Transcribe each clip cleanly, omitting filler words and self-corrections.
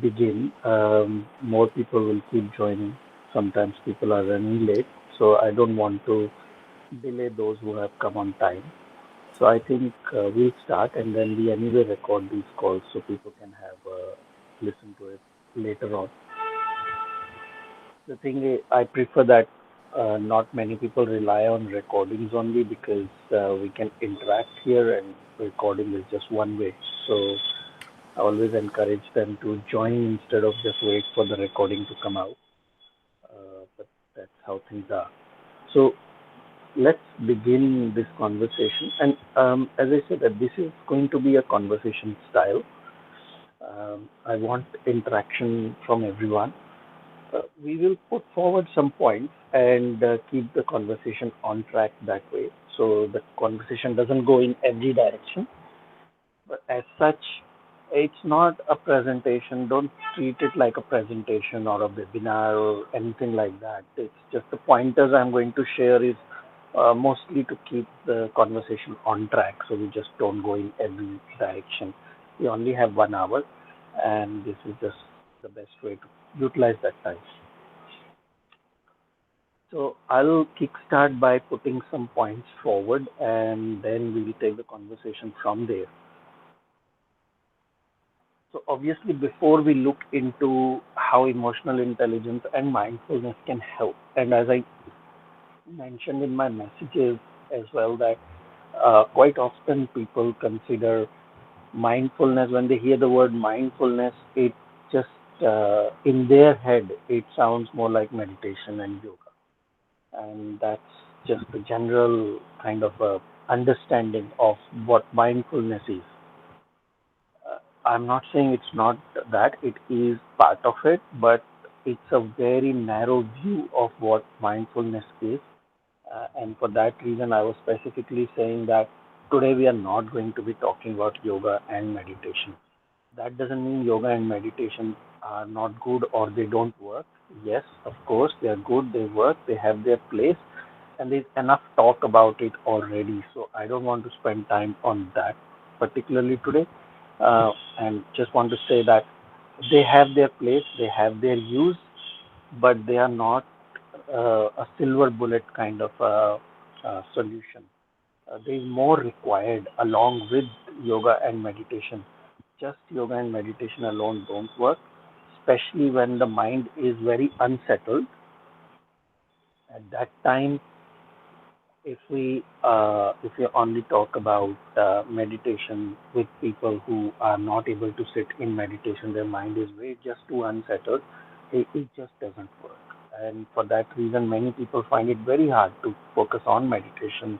begin, more people will keep joining. Sometimes people are running late, so I don't want to delay those who have come on time. So I think we'll start, and then we anyway record these calls so people can have listen to it later on. The thing is, I prefer that not many people rely on recordings only because we can interact here, and recording is just one way. So I always encourage them to join instead of just wait for the recording to come out. But that's how things are. So let's begin this conversation. And as I said, that this is going to be a conversation style. I want interaction from everyone. We will put forward some points and keep the conversation on track that way. So the conversation doesn't go in every direction. But as such, it's not a presentation. Don't treat it like a presentation or a webinar or anything like that. It's just the pointers I'm going to share is mostly to keep the conversation on track so we just don't go in every direction. We only have 1 hour, and this is just the best way to utilize that time. So I'll kickstart by putting some points forward, and then we will take the conversation from there. So obviously, before we look into how emotional intelligence and mindfulness can help, and as I mentioned in my messages as well, that quite often people consider mindfulness when they hear the word mindfulness, it just in their head it sounds more like meditation and yoga, and that's just the general kind of understanding of what mindfulness is. I'm not saying it's not that, it is part of it, but it's a very narrow view of what mindfulness is. And for that reason, I was specifically saying that today we are not going to be talking about yoga and meditation. That doesn't mean yoga and meditation are not good or they don't work. Yes, of course, they are good, they work, they have their place, and there's enough talk about it already. So I don't want to spend time on that particularly today. And just want to say that they have their place, they have their use, but they are not a silver bullet kind of solution. There is more required along with yoga and meditation. Just yoga and meditation alone don't work, especially when the mind is very unsettled. At that time, if we only talk about meditation with people who are not able to sit in meditation, their mind is way just too unsettled. It just doesn't work, and for that reason, many people find it very hard to focus on meditation,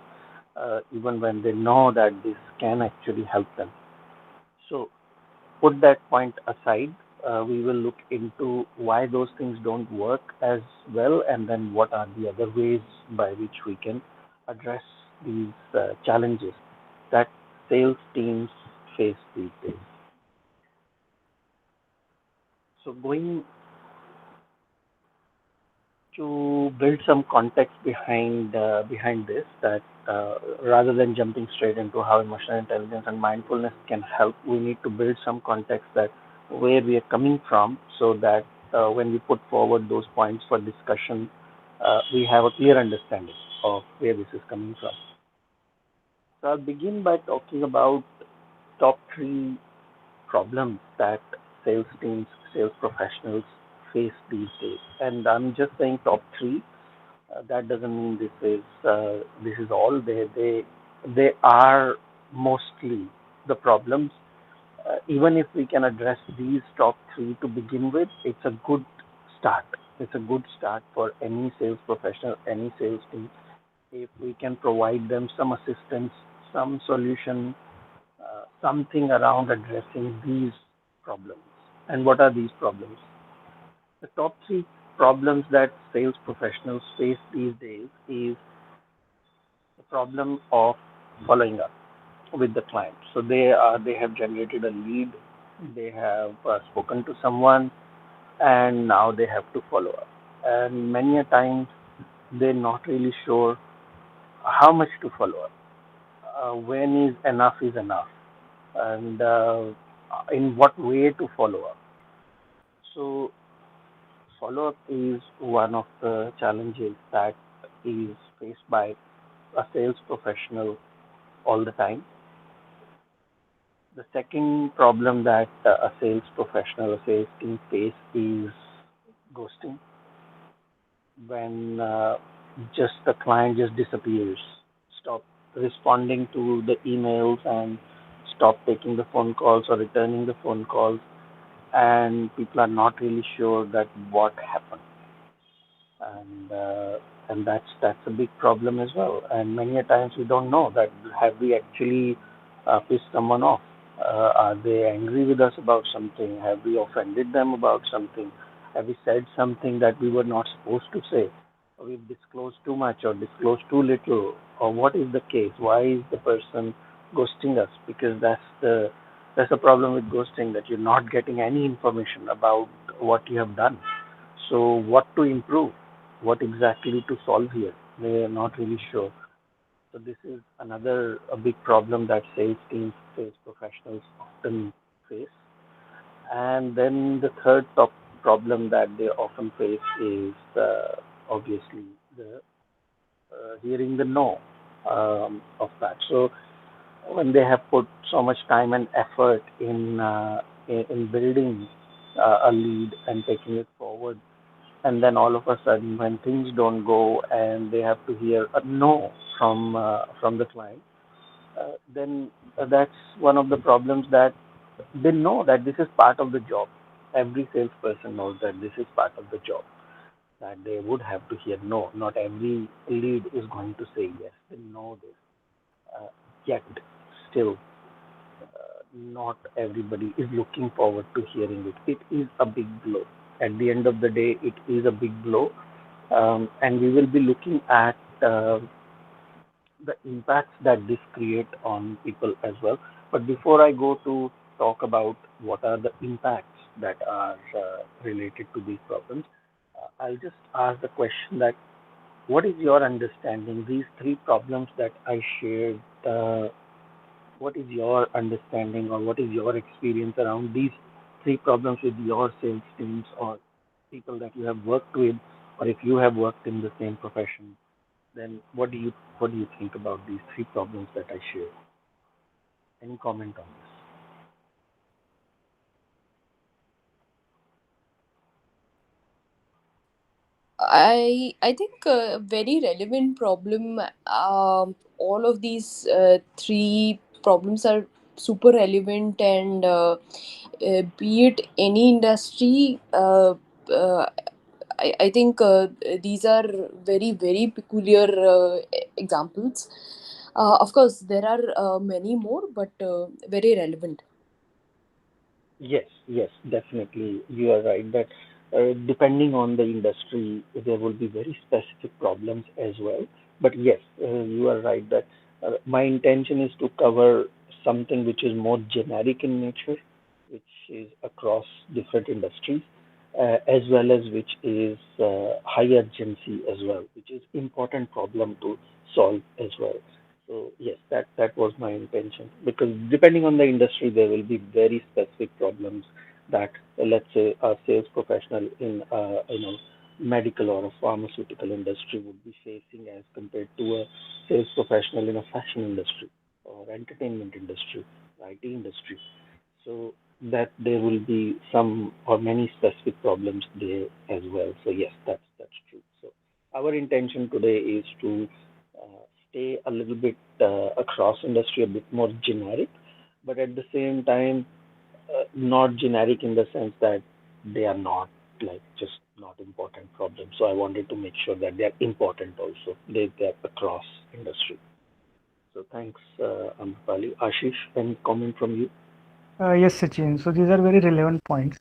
even when they know that this can actually help them. So put that point aside. We will look into why those things don't work as well, and then what are the other ways by which we can address these challenges that sales teams face these days. So, going to build some context behind this, that rather than jumping straight into how emotional intelligence and mindfulness can help, we need to build some context that where we are coming from, so that when we put forward those points for discussion, we have a clear understanding of where this is coming from. So I'll begin by talking about top three problems that sales teams, sales professionals face these days. And I'm just saying top three. That doesn't mean this is all. They are mostly the problems. Even if we can address these top three to begin with, it's a good start. It's a good start for any sales professional, any sales team. If we can provide them some assistance, some solution, something around addressing these problems. And what are these problems? The top three problems that sales professionals face these days is the problem of following up with the client. So they have generated a lead, they have spoken to someone, and now they have to follow up. And many a times they're not really sure how much to follow up. When is enough, and in what way to follow up. So follow up is one of the challenges that is faced by a sales professional all the time. The second problem that a sales professional, a sales team face is ghosting, when just the client just disappears, stop responding to the emails and stop taking the phone calls or returning the phone calls, and people are not really sure that what happened, and that's a big problem as well. And many a times we don't know that have we actually pissed someone off? Are they angry with us about something? Have we offended them about something? Have we said something that we were not supposed to say? Or we've disclosed too much or disclosed too little? Or what is the case? Why is the person ghosting us? Because that's the problem with ghosting, that you're not getting any information about what you have done. So what to improve? What exactly to solve here? They are not really sure. So this is another a big problem that sales teams, sales professionals often face. And then the third top problem that they often face is obviously the hearing the no of that. So when they have put so much time and effort in building a lead and taking it forward, and then all of a sudden when things don't go and they have to hear a no from the client, then that's one of the problems, that they know that this is part of the job. Every salesperson knows that this is part of the job, that they would have to hear no. Not every lead is going to say yes. They know this. Yet still, not everybody is looking forward to hearing it. It is a big blow. At the end of the day, it is a big blow, and we will be looking at the impacts that this create on people as well. But before I go to talk about what are the impacts that are related to these problems, I'll just ask the question that what is your understanding? These three problems that I shared, what is your understanding or what is your experience around these three problems with your sales teams or people that you have worked with, or if you have worked in the same profession, then what do you think about these three problems that I shared? Any comment on this? I think a very relevant problem. All of these three problems are super relevant, and be it any industry, I think these are very peculiar examples. Of course, there are many more, but very relevant. Yes, yes, definitely. You are right that depending on the industry, there will be very specific problems as well. But yes, you are right that my intention is to cover something which is more generic in nature, which is across different industries, as well as which is high urgency as well, which is important problem to solve as well. So yes, that was my intention, because depending on the industry, there will be very specific problems that let's say a sales professional in medical or a pharmaceutical industry would be facing as compared to a sales professional in a fashion industry or entertainment industry, IT industry. So that there will be some or many specific problems there as well. So yes, that's true. So our intention today is to stay a little bit across industry, a bit more generic, but at the same time, not generic in the sense that they are not like just not important problems. So I wanted to make sure that they are important also. They're across industry. So thanks, Amrapali. Ashish, any comment from you? Yes, Sachin. So these are very relevant points.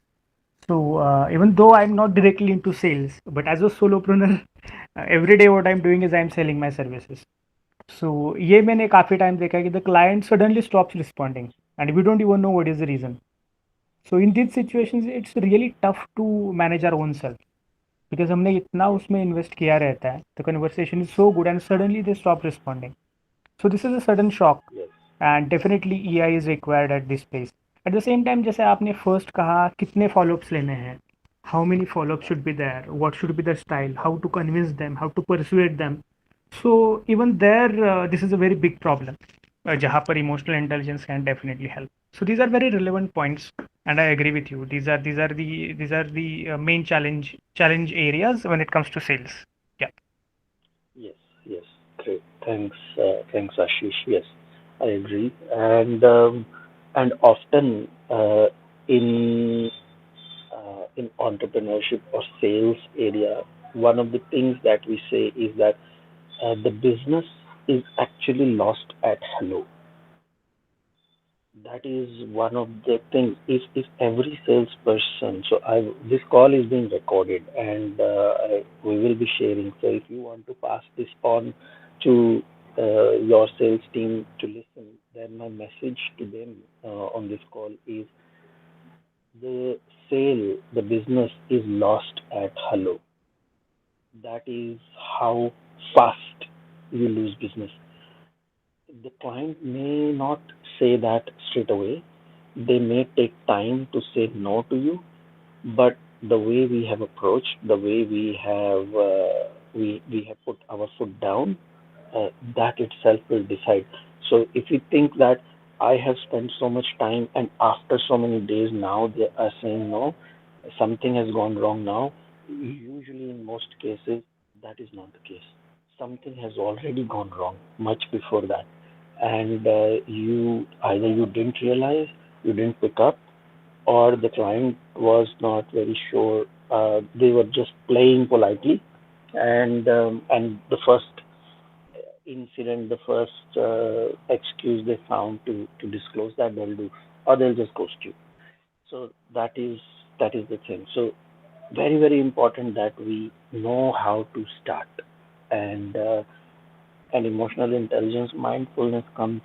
So even though I'm not directly into sales, but as a solopreneur, every day what I'm doing is I'm selling my services. So ये मैंने काफी time देखा है कि the client suddenly stops responding and we don't even know what is the reason. So in these situations, it's really tough to manage our own self because हमने इतना उसमें invest किया रहता है. The conversation is so good and suddenly they stop responding. So this is a sudden shock Yes. and definitely EI is required at this place. At the same time, जैसे आपने first कहा कितने follow-ups लेने हैं. how many follow-ups should be there, what should be the style, how to convince them, how to persuade them. So even there, this is a very big problem. Jahan par emotional intelligence can definitely help. So these are very relevant points, and I agree with you. These are the main challenge areas when it comes to sales. Yeah. Yes, yes, great. Thanks, Ashish. Yes, I agree. And often in in entrepreneurship or sales area, one of the things that we say is that the business is actually lost at hello. That is one of the things. If every salesperson, so I this call is being recorded and we will be sharing. So if you want to pass this on to your sales team to listen, then my message to them on this call is the business is lost at hello. That is how fast you lose business. The client may not say that straight away. They may take time to say no to you, but the way we have approached, the way we have put our foot down, that itself will decide. So if you think that I have spent so much time and after so many days now they are saying no, something has gone wrong now. Usually, in most cases, that is not the case. Something has already gone wrong much before that, and you either you didn't realize, you didn't pick up, or the client was not very sure. They were just playing politely, and the first incident, the first excuse they found to disclose that they'll do, or they'll just ghost you. So that is the thing. So very very important that we know how to start, and emotional intelligence, mindfulness comes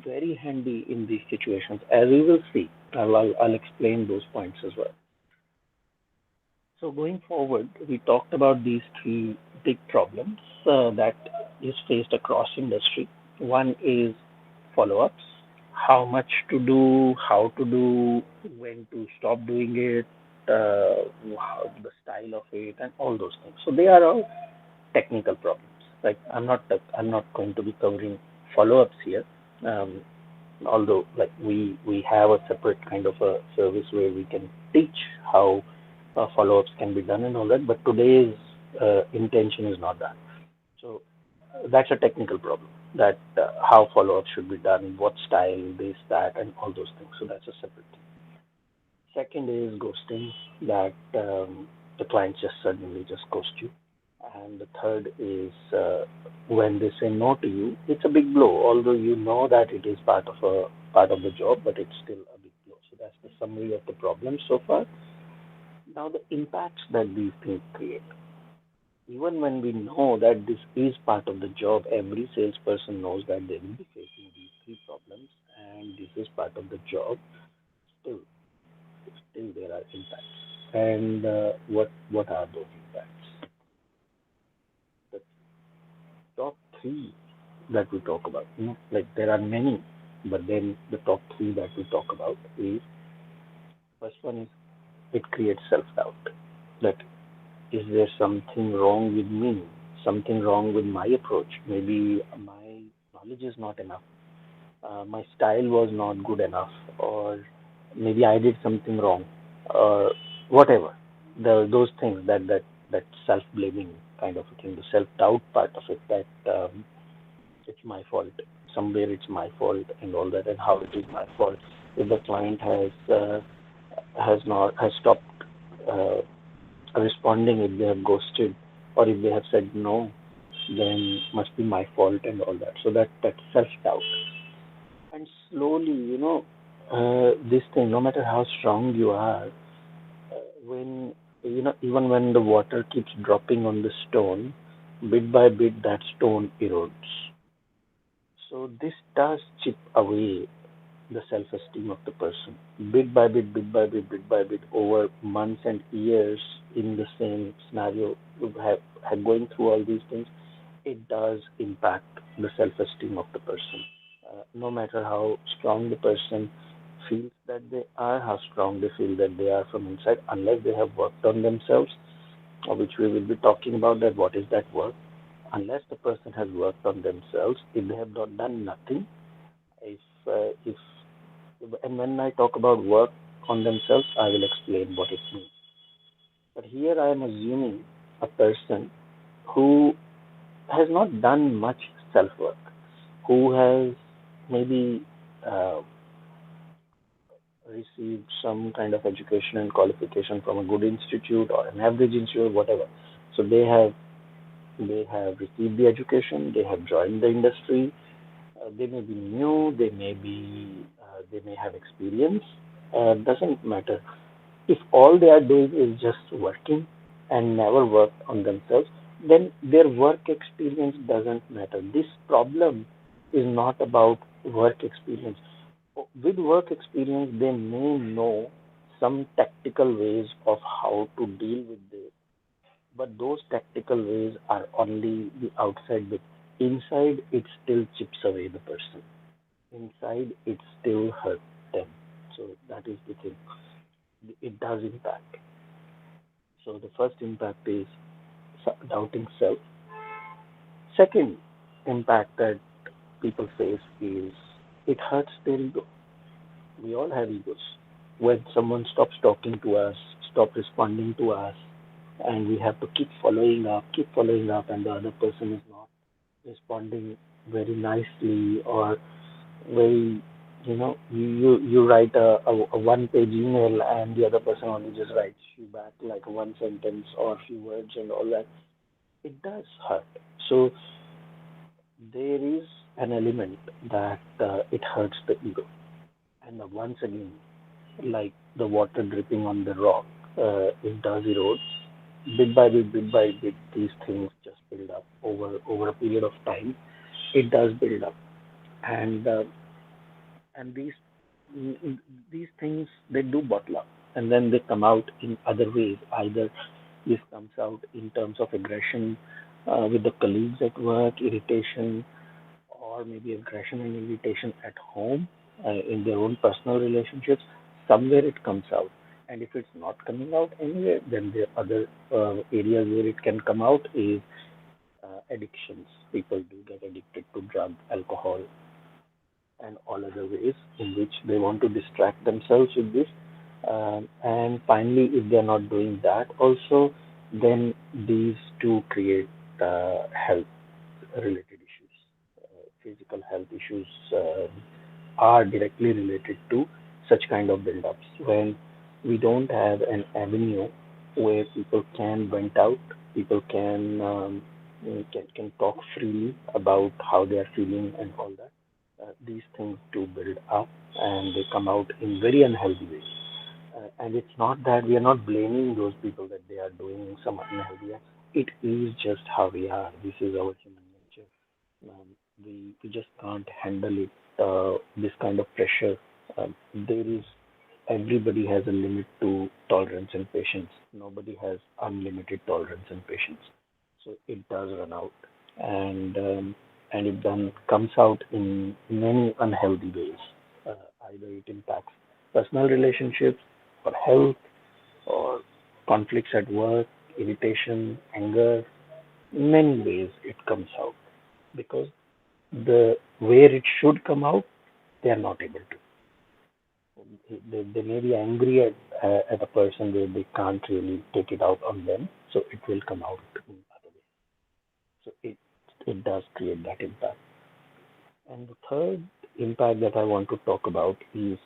very handy in these situations, as we will see. I'll explain those points as well. So going forward, we talked about these three big problems that is faced across industry. One is follow-ups, how much to do, how to do, when to stop doing it, the style of it, and all those things. So they are all technical problems. Like I'm not going to be covering follow-ups here. Um, Although like we have a separate kind of a service where we can teach how follow-ups can be done and all that, but today's intention is not that. So that's a technical problem, that how follow-up should be done, what style, this, that, and all those things. So that's a separate thing. Second is ghosting, that the client just suddenly just ghost you. And the third is when they say no to you, it's a big blow. Although you know that it is part of the job, but it's still a big blow. So that's the summary of the problem so far. Now the impacts that these things create. Even when we know that this is part of the job, every salesperson knows that they will be facing these three problems, and this is part of the job. Still, still there are impacts. And what are those impacts? The top three that we talk about. Like there are many, but then the top three that we talk about is, first one is, it creates self-doubt. That is there something wrong with me? Something wrong with my approach? Maybe my knowledge is not enough. My style was not good enough, or maybe I did something wrong, or whatever. Those things, that self-blaming kind of a thing, the self-doubt part of it, that it's my fault. Somewhere it's my fault and all that, and how it is my fault if the client has stopped uh, responding, if they have ghosted, or if they have said no, then must be my fault and all that. So that self doubt, and slowly, this thing, no matter how strong you are, when even when the water keeps dropping on the stone, bit by bit that stone erodes. So this does chip away the self-esteem of the person. Bit by bit, bit by bit, bit by bit, over months and years in the same scenario, you have going through all these things, it does impact the self-esteem of the person. No matter how strong the person feels that they are, how strong they feel that they are from inside, unless they have worked on themselves, which we will be talking about that what is that work. Unless the person has worked on themselves, if they have not done nothing, if and when I talk about work on themselves, I will explain what it means. But here I am assuming a person who has not done much self work, who has maybe uh, received some kind of education and qualification from a good institute or an average institute, whatever. So they have received the education, they have joined the industry, they may be new, they may have experience. Doesn't matter. If all they are doing is just working and never worked on themselves, then their work experience doesn't matter. This problem is not about work experience. With work experience, they may know some tactical ways of how to deal with this, but those tactical ways are only the outside bit. Inside, it still chips away the person. Inside, it still hurts them. So that is the thing. It does impact. So the first impact is doubting self. Second impact that people face is it hurts their ego. We all have egos. When someone stops talking to us, stop responding to us, and we have to keep following up, and the other person is not responding very nicely or very, you write a one-page email and the other person only just writes you back like one sentence or a few words and all that. It does hurt. So there is an element that it hurts the ego. And once again, like the water dripping on the rock, it does erode. Bit by bit, these things just build up over a period of time. It does build up, and and these things they do bottle up, and then they come out in other ways. Either this comes out in terms of aggression with the colleagues at work, irritation, or maybe aggression and irritation at home in their own personal relationships. Somewhere it comes out, and if it's not coming out anywhere, then the other areas where it can come out is addictions. People do get addicted to drug, alcohol, and all other ways in which they want to distract themselves with this. And finally, if they're not doing that also, then these two create health related issues. Physical health issues are directly related to such kind of build-ups. When we don't have an avenue where people can vent out, people can talk freely about how they are feeling and all that. These things do build up and they come out in very unhealthy ways. And it's not that we are not blaming those people that they are doing some unhealthy acts. It is just how we are. This is our human nature. Um, we just can't handle it. This kind of pressure. There is everybody has a limit to tolerance and patience. Nobody has unlimited tolerance and patience. So it does run out, and um, and it then comes out in many unhealthy ways. Either it impacts personal relationships, or health, or conflicts at work, irritation, anger. Many ways it comes out because the where it should come out, they are not able to. They may be angry at a person where they can't really take it out on them, so it will come out in other ways. So it does create that impact. And the third impact that I want to talk about is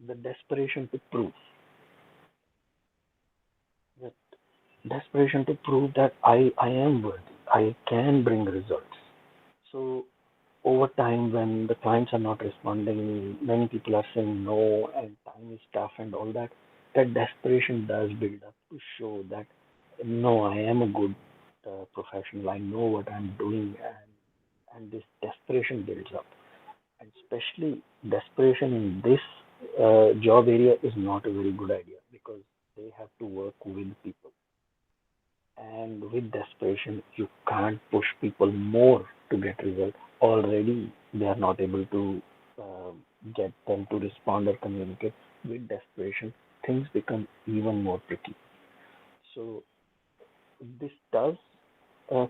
the desperation to prove that that I am worthy, I can bring results. So over time, when the clients are not responding, many people are saying no, and time is tough, and all that. That desperation does build up to show that no, I am a good professional. I know what I'm doing, and this desperation builds up. And especially desperation in this job area is not a very good idea because they have to work with people, and with desperation, you can't push people more to get results. Already, they are not able to. uh, get them to respond or communicate with desperation, things become even more tricky. So this does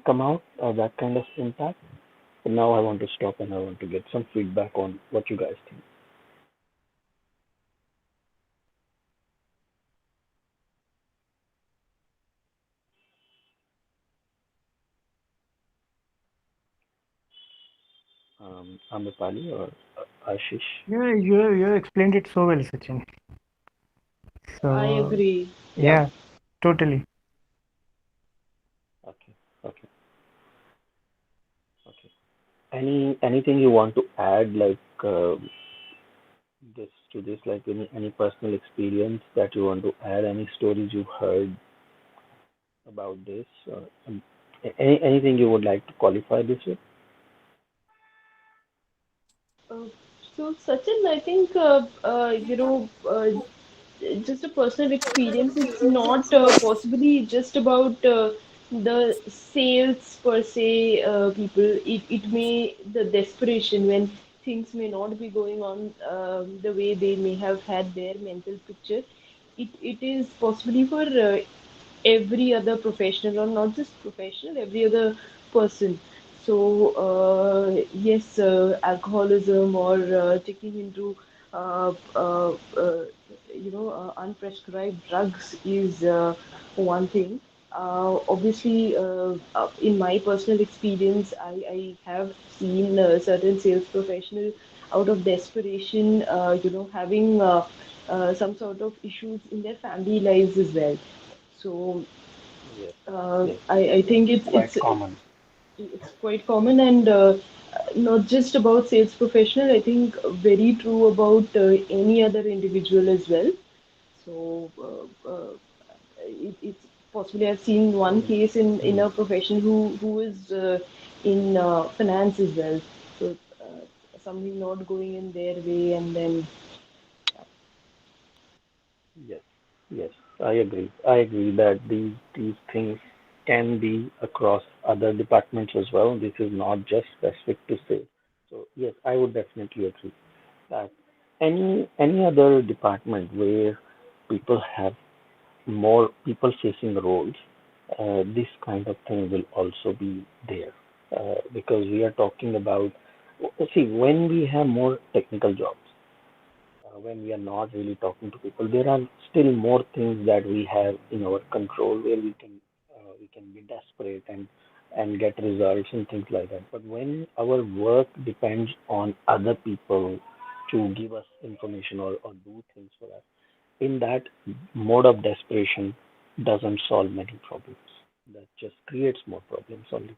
come out that kind of impact. But now I want to stop and I want to get some feedback on what you guys think. Amrapali or Ashish? You explained it so well, Sachin. I So agree. Yeah. yeah, totally. Okay, okay, okay. Anything you want to add, like this to this, like any personal experience that you want to add, any stories you heard about this, anything you would like to qualify this with? Uh, so, Sachin, I think, just a personal experience. It's not possibly just about the sales per se, people. It may, the desperation when things may not be going on the way they may have had their mental picture. It is possibly for every other professional, or not just professional, every other person. So yes, alcoholism or taking into uh, uh, uh, unprescribed drugs is one thing. Obviously, in my personal experience, I have seen certain sales professionals out of desperation, having some sort of issues in their family lives as well. So Yes, yes, I think it's quite common. it's quite common, and not just about sales professional. I think very true about any other individual as well. So it's possibly I've seen one Mm, case in mm, a profession who is in finance as well. So something not going in their way, and then yes, yes, I agree. I agree that these things can be across other departments as well. This is not just specific to sales. So yes, I would definitely agree that any other department where people have more people facing roles, this kind of thing will also be there because we are talking about, see, when we have more technical jobs, when we are not really talking to people, there are still more things that we have in our control where we can be desperate and get results and things like that. But when our work depends on other people to give us information or do things for us, in that mode of desperation doesn't solve many problems. That just creates more problems only.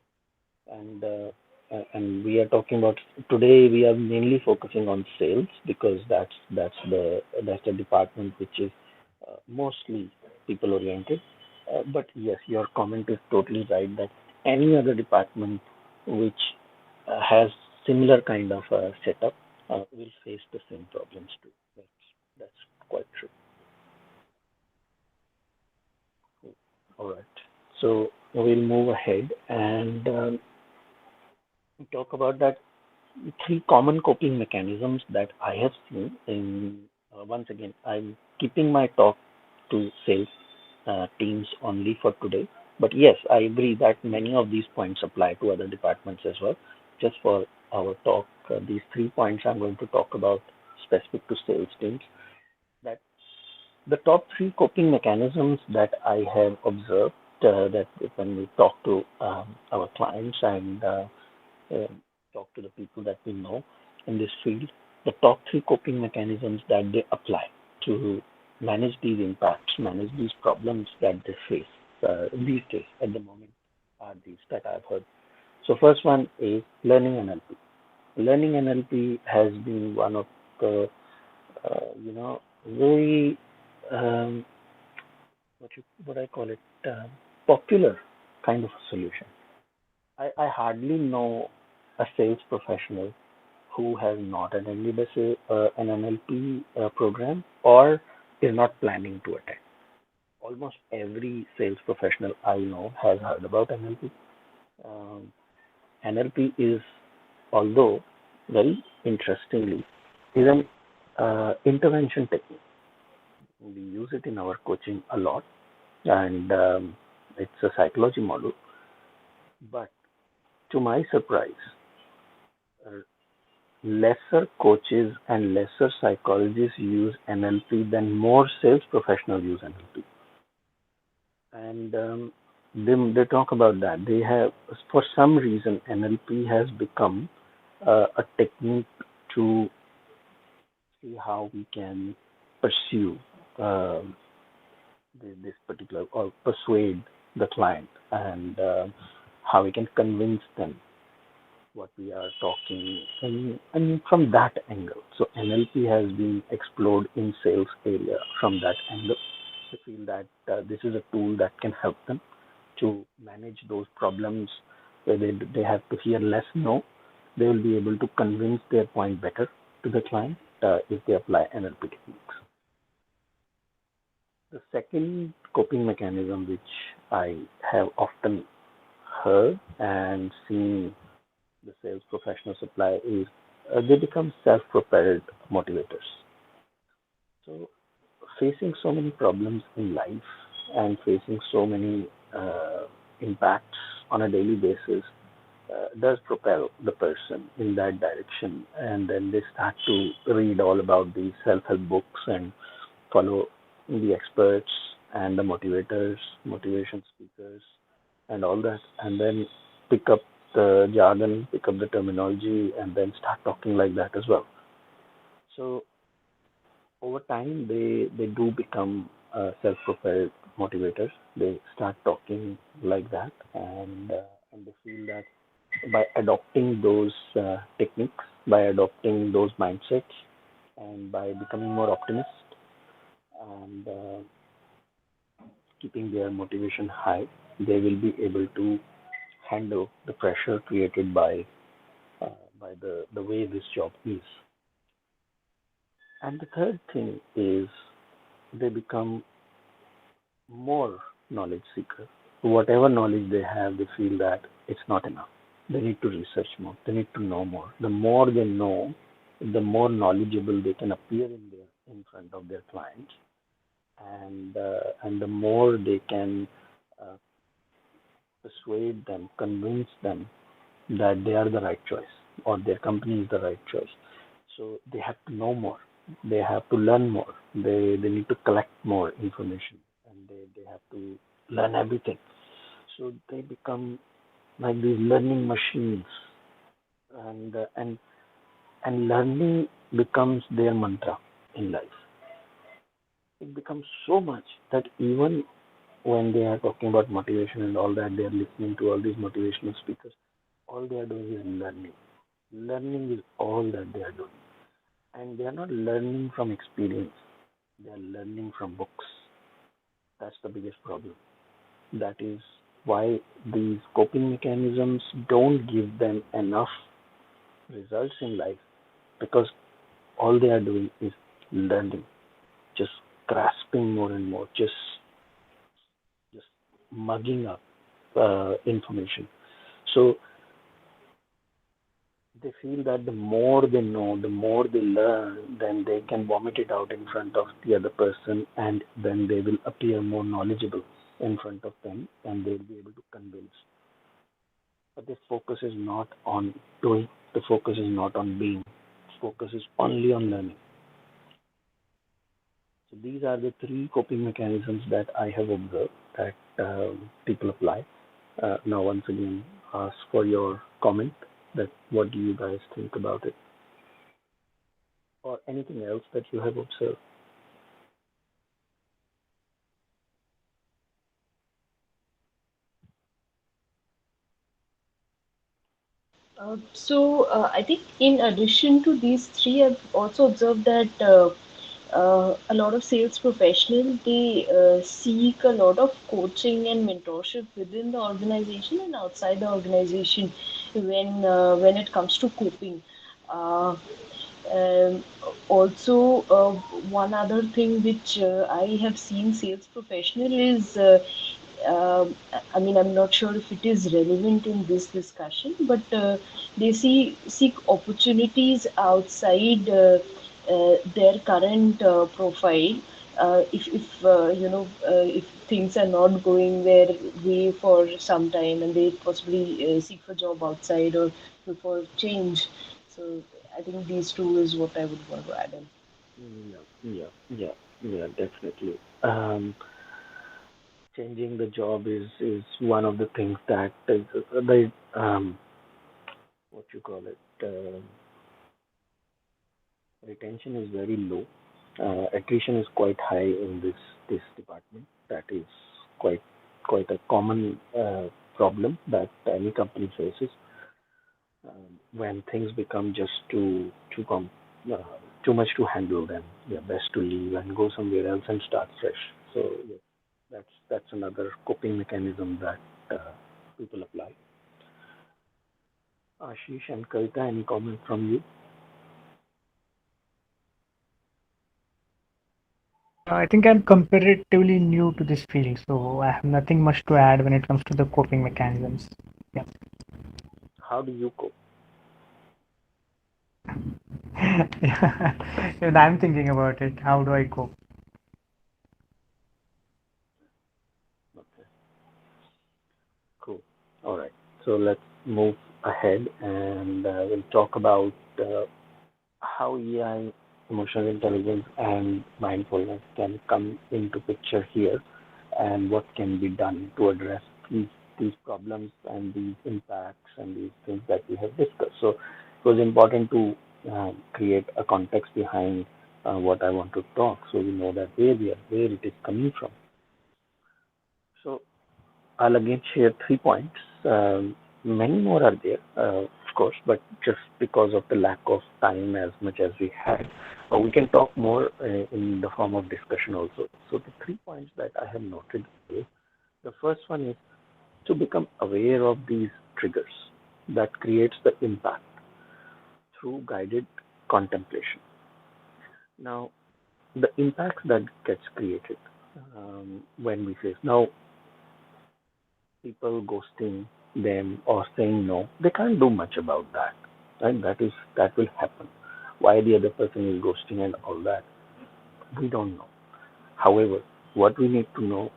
And we are talking about today. We are mainly focusing on sales because that's the department which is mostly people oriented. But yes, your comment is totally right that any other department which has similar kind of setup will face the same problems too. That's quite true. All right. So we'll move ahead and talk about that three common coping mechanisms that I have seen in, once again, I'm keeping my talk to sales teams only for today. But yes, I agree that many of these points apply to other departments as well. Just for our talk, these 3 points I'm going to talk about specific to sales teams. That the top three coping mechanisms that I have observed that when we talk to our clients and uh, talk to the people that we know in this field, the top three coping mechanisms that they apply to manage these impacts, manage these problems that they face these days at the moment are these that I've heard. So first one is learning NLP. Learning NLP has been one of the very um, what I call it popular kind of a solution. I hardly know a sales professional who has not attended an NLP program or is not planning to attend. Almost every sales professional I know has heard about NLP. Um, NLP is, although very interestingly, is an intervention technique. We use it in our coaching a lot, and it's a psychology model. But to my surprise, uh, lesser coaches and lesser psychologists use NLP than more sales professionals use NLP. And they talk about that. They have, for some reason, NLP has become a technique to see how we can pursue uh, this particular or persuade the client, and how we can convince them what we are talking, and from that angle. So NLP has been explored in sales area from that angle. I feel that this is a tool that can help them to manage those problems where they have to hear less no. They will be able to convince their point better to the client if they apply NLP techniques. The second coping mechanism, which I have often heard and seen the sales professionals apply, is they become self-propelled motivators. So, facing so many problems in life and facing so many impacts on a daily basis does propel the person in that direction. And then they start to read all about these self-help books and follow the experts and the motivators, motivation speakers, and all that, and then pick up the jargon, pick up the terminology, and then start talking like that as well. So over time, they do become self-propelled motivators. They start talking like that, and they feel that by adopting those techniques, by adopting those mindsets, and by becoming more optimist and keeping their motivation high, they will be able to handle the pressure created uh, by the way this job is. And the third thing is they become more knowledge seeker. Whatever knowledge they have, they feel that it's not enough. They need to research more. They need to know more. The more they know, the more knowledgeable they can appear in front of their clients, and the more they can uh, persuade them, convince them that they are the right choice or their company is the right choice. So they have to know more. They have to learn more. They need to collect more information, and they have to learn everything. So they become like these learning machines, and learning becomes their mantra in life. It becomes so much that even when they are talking about motivation and all that, they are listening to all these motivational speakers. All they are doing is learning. Learning is all that they are doing. And they are not learning from experience, they are learning from books. That's the biggest problem. That is why these coping mechanisms don't give them enough results in life, because all they are doing is learning, just grasping more and more, just mugging up information. So they feel that the more they know, the more they learn, then they can vomit it out in front of the other person, and then they will appear more knowledgeable in front of them, and they'll be able to convince. But the focus is not on doing, the focus is not on being, focus is only on learning. So these are the three coping mechanisms that I have observed that people apply. Now, once again, ask for your comment that what do you guys think about it, or anything else that you have observed. I think in addition to these three, I've also observed that a lot of sales professionals they seek a lot of coaching and mentorship within the organization and outside the organization when it comes to coping. Uh, um, Also, one other thing which I have seen sales professional is, I mean, I'm not sure if it is relevant in this discussion, but they seek opportunities outside. their current profile, if things are not going their way for some time, and they possibly seek for job outside or look for change. So I think these two is what I would want to add in. Yeah, yeah, yeah, yeah, definitely. Changing the job is one of the things that is the what you call it. Retention is very low. Attrition is quite high in this department. That is quite quite a common problem that any company faces when things become just uh, too much to handle. Then yeah, best to leave and go somewhere else and start fresh. So yeah, that's another coping mechanism that people apply. Ashish and Kavita, any comment from you? I think I'm comparatively new to this field, so I have nothing much to add when it comes to the coping mechanisms. Yeah. How do you cope? Yeah. And I'm thinking about it. How do I cope? Okay, cool. All right. So let's move ahead and we'll talk about how AI, emotional intelligence, and mindfulness can come into picture here, and what can be done to address these problems and these impacts and these things that we have discussed. So it was important to create a context behind what I want to talk, so we know that where it is coming from. So I'll again share 3 points. Many more are there, of course, but just because of the lack of time as much as we had, we can talk more in the form of discussion also. So the 3 points that I have noted is the first one is to become aware of these triggers that creates the impact through guided contemplation. Now, the impacts that gets created when we face now people ghosting them or saying no, they can't do much about that. Right? That will happen. Why the other person is ghosting and all that, we don't know. However, what we need to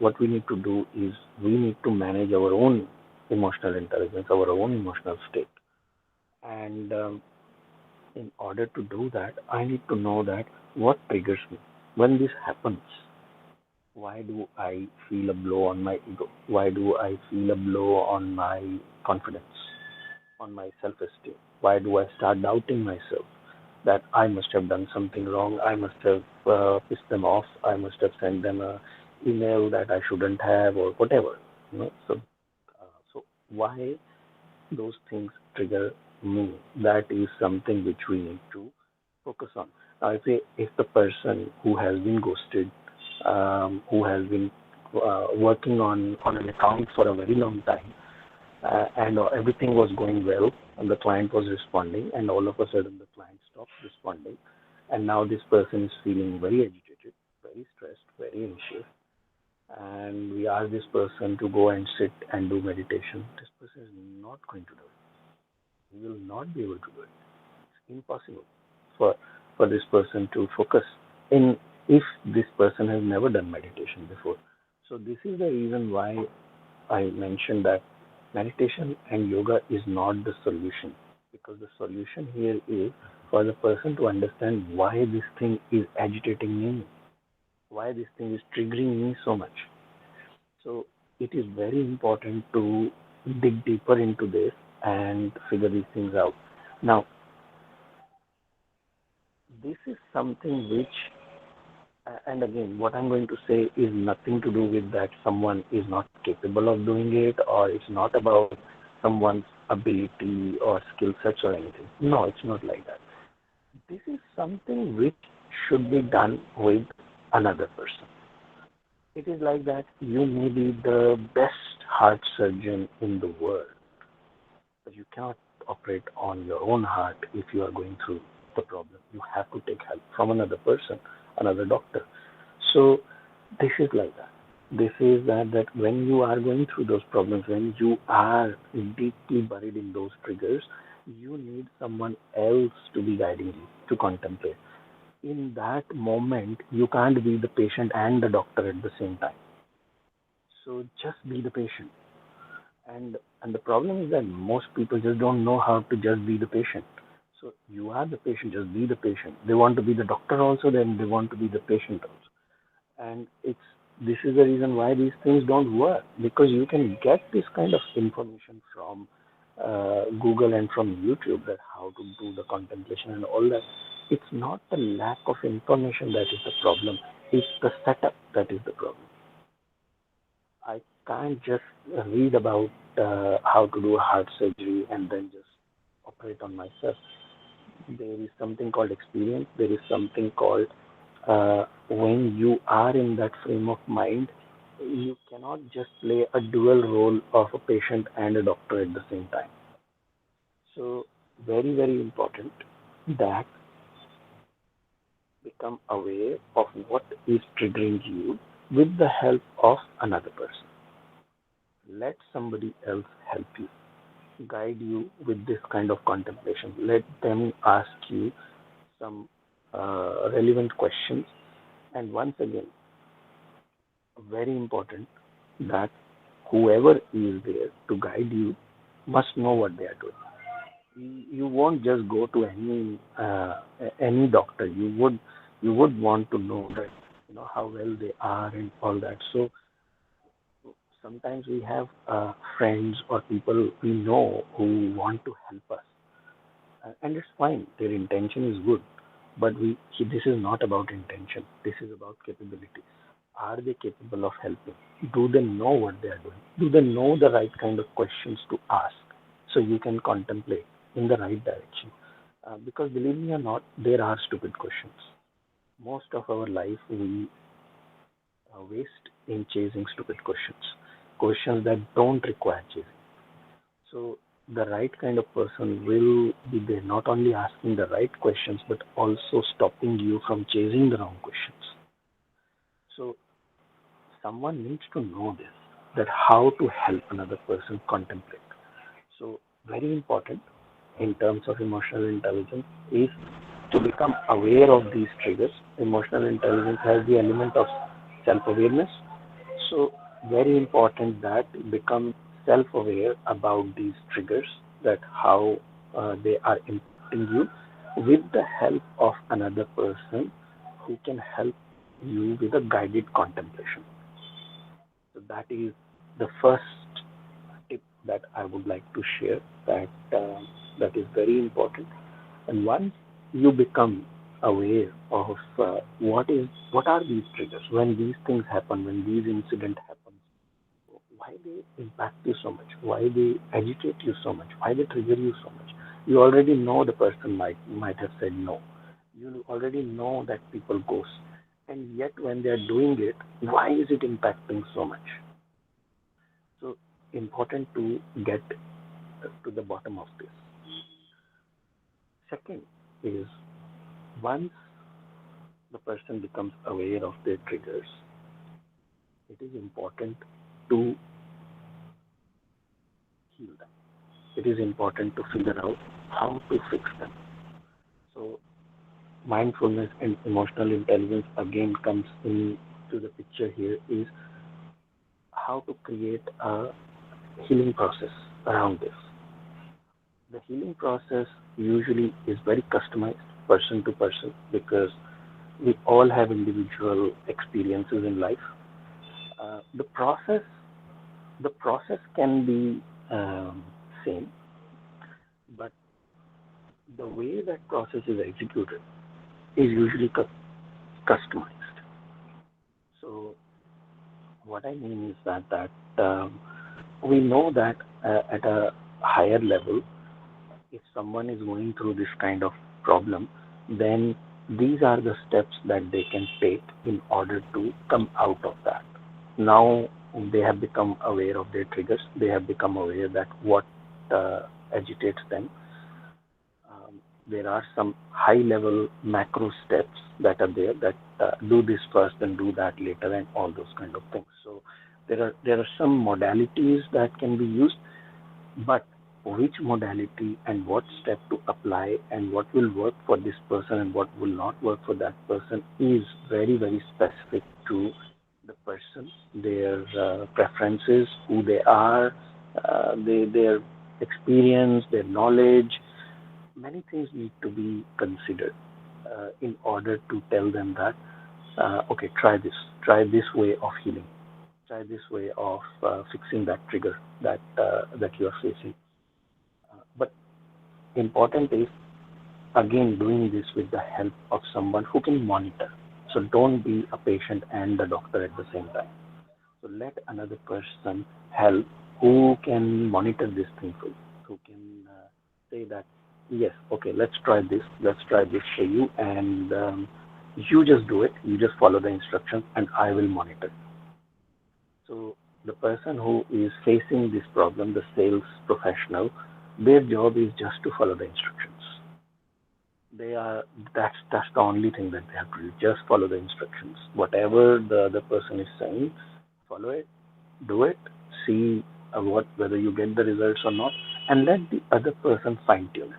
do is we need to manage our own emotional intelligence, our own emotional state. And in order to do that, I need to know that what triggers me. When this happens, why do I feel a blow on my ego? Why do I feel a blow on my confidence, on my self esteem? Why do I start doubting myself that I must have done something wrong? I must have pissed them off. I must have sent them a email that I shouldn't have, or whatever. So why those things trigger me? That is something which we need to focus on. Now, if the person who has been ghosted, who has been working on an account for a very long time, and everything was going well, and the client was responding, and all of a sudden the client stopped responding, and now this person is feeling very agitated, very stressed, very anxious, and we ask this person to go and sit and do meditation. This person is not going to do it. He will not be able to do it. It's impossible for for this person to focus in if this person has never done meditation before. So this is the reason why I mentioned that meditation and yoga is not the solution, because the solution here is for the person to understand why this thing is agitating me, why this thing is triggering me so much. So it is very important to dig deeper into this and figure these things out. Now, this is something which, and again, what I'm going to say is nothing to do with that someone is not capable of doing it, or it's not about someone's ability or skill sets or anything. No, it's not like that. This is something which should be done with another person. It is like that you may be the best heart surgeon in the world, but you cannot operate on your own heart if you are going through the problem. You have to take help from another person, another doctor. So this is like that. This is that when you are going through those problems, when you are deeply buried in those triggers, you need someone else to be guiding you to contemplate. In that moment, you can't be the patient and the doctor at the same time. So just be the patient. And the problem is that most people just don't know how to just be the patient. So you are the patient, just be the patient. They want to be the doctor also, then they want to be the patient also. And it's this is the reason why these things don't work, because you can get this kind of information from Google and from YouTube, that how to do the contemplation and all that. It's not the lack of information that is the problem, it's the setup that is the problem. I can't just read about how to do heart surgery and then just operate on myself. There is something called experience. There is something called when you are in that frame of mind, you cannot just play a dual role of a patient and a doctor at the same time. So, very, very important that become aware of what is triggering you with the help of another person. Let somebody else help you, guide you with this kind of contemplation. Let them ask you some relevant questions. And once again, very important that whoever is there to guide you must know what they are doing. You won't just go to any doctor. You would want to know that how well they are and all that. So sometimes we have friends or people we know who want to help us, and it's fine. Their intention is good, but this is not about intention. This is about capability. Are they capable of helping? Do they know what they are doing? Do they know the right kind of questions to ask so you can contemplate in the right direction? Because believe me or not, there are stupid questions. Most of our life we waste in chasing stupid questions, questions that don't require chasing. So the right kind of person will be there, not only asking the right questions, but also stopping you from chasing the wrong questions. So someone needs to know this, that how to help another person contemplate. So very important in terms of emotional intelligence is to become aware of these triggers. Emotional intelligence has the element of self-awareness. So very important that you become self-aware about these triggers, that how they are impacting you, with the help of another person who can help you with a guided contemplation. So that is the first tip that I would like to share. That is very important. And once you become aware of what are these triggers, when these things happen, when these incidents happen, why they impact you so much, why they agitate you so much, why they trigger you so much. You already know the person might have said no. You already know that people ghost, and yet when they are doing it, why is it impacting so much? So important to get to the bottom of this. Second is, once the person becomes aware of their triggers, it is important to heal them. It is important to figure out how to fix them. So mindfulness and emotional intelligence again comes into the picture here, is how to create a healing process around this. The healing process usually is very customized person to person, because we all have individual experiences in life. The process can be same, but the way that process is executed is usually customized. So what I mean is that we know that at a higher level, if someone is going through this kind of problem, then these are the steps that they can take in order to come out of that. Now they have become aware of their triggers. They have become aware that what agitates them. There are some high level macro steps that are there, that do this first and do that later and all those kind of things. So there are some modalities that can be used, but which modality and what step to apply and what will work for this person and what will not work for that person is very, very specific to the person, their preferences, who they are, their experience, their knowledge. Many things need to be considered in order to tell them that, okay, try this way of healing, try this way of fixing that trigger that you are facing. But important is again doing this with the help of someone who can monitor. So don't be a patient and the doctor at the same time. So let another person help who can monitor this thing for you, who can say that, yes, okay, let's try this for you, and you just do it, you just follow the instructions, and I will monitor. So the person who is facing this problem, the sales professional, their job is just to follow the instructions. They are that's the only thing that they have to do. Just follow the instructions. Whatever the other person is saying, follow it, do it, see what whether you get the results or not, and let the other person fine tune it.